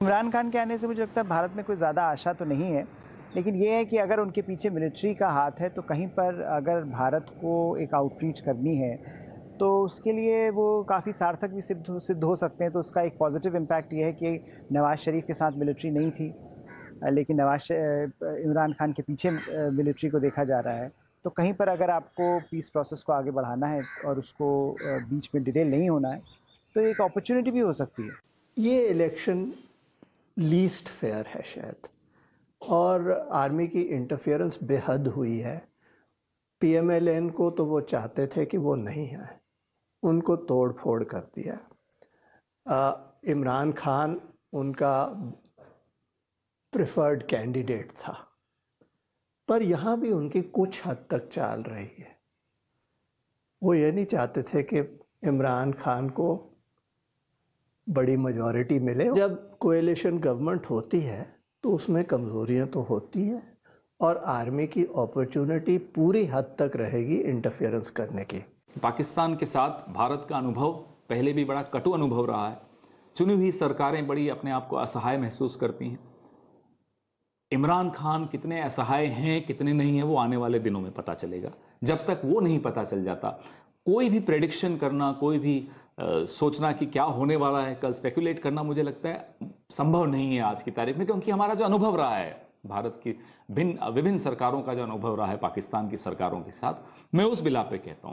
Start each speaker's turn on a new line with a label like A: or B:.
A: इमरान खान के आने से मुझे लगता है भारत में कोई ज़्यादा आशा तो नहीं है, लेकिन ये है कि अगर उनके पीछे मिलिट्री का हाथ है तो कहीं पर अगर भारत को एक आउटरीच करनी है तो उसके लिए वो काफ़ी सार्थक भी सिद्ध हो सकते हैं। तो उसका एक पॉजिटिव इम्पैक्ट ये है कि नवाज़ शरीफ के साथ मिलिट्री नहीं थी, लेकिन इमरान खान के पीछे मिलिट्री को देखा जा रहा है। तो कहीं पर अगर आपको पीस प्रोसेस को आगे बढ़ाना है और उसको बीच में डिटेल नहीं होना है तो एक अपॉर्चुनिटी भी हो सकती है।
B: ये इलेक्शन लीस्ट फेयर है शायद, और आर्मी की इंटरफेरेंस बेहद हुई है। पीएमएलएन को तो वो चाहते थे कि वो नहीं आए, उनको तोड़ फोड़ कर दिया। इमरान खान उनका प्रेफर्ड कैंडिडेट था, पर यहाँ भी उनकी कुछ हद तक चाल रही है। वो ये नहीं चाहते थे कि इमरान खान को बड़ी मेजॉरिटी मिले। जब कोएलिशन गवर्नमेंट होती है तो उसमें कमज़ोरियाँ तो होती हैं, और आर्मी की अपॉर्चुनिटी पूरी हद तक रहेगी इंटरफेरेंस करने की।
C: पाकिस्तान के साथ भारत का अनुभव पहले भी बड़ा कटु अनुभव रहा है। चुनी हुई सरकारें बड़ी अपने आप को असहाय महसूस करती हैं। इमरान खान कितने असहाय हैं कितने नहीं हैं वो आने वाले दिनों में पता चलेगा। जब तक वो नहीं पता चल जाता, कोई भी प्रेडिक्शन करना, कोई भी सोचना कि क्या होने वाला है कल, स्पेकुलेट करना मुझे लगता है संभव नहीं है आज की तारीख में, क्योंकि हमारा जो अनुभव रहा है भारत की विभिन्न सरकारों का जो अनुभव रहा है पाकिस्तान की सरकारों के साथ, मैं उस बिला पे कहता हूँ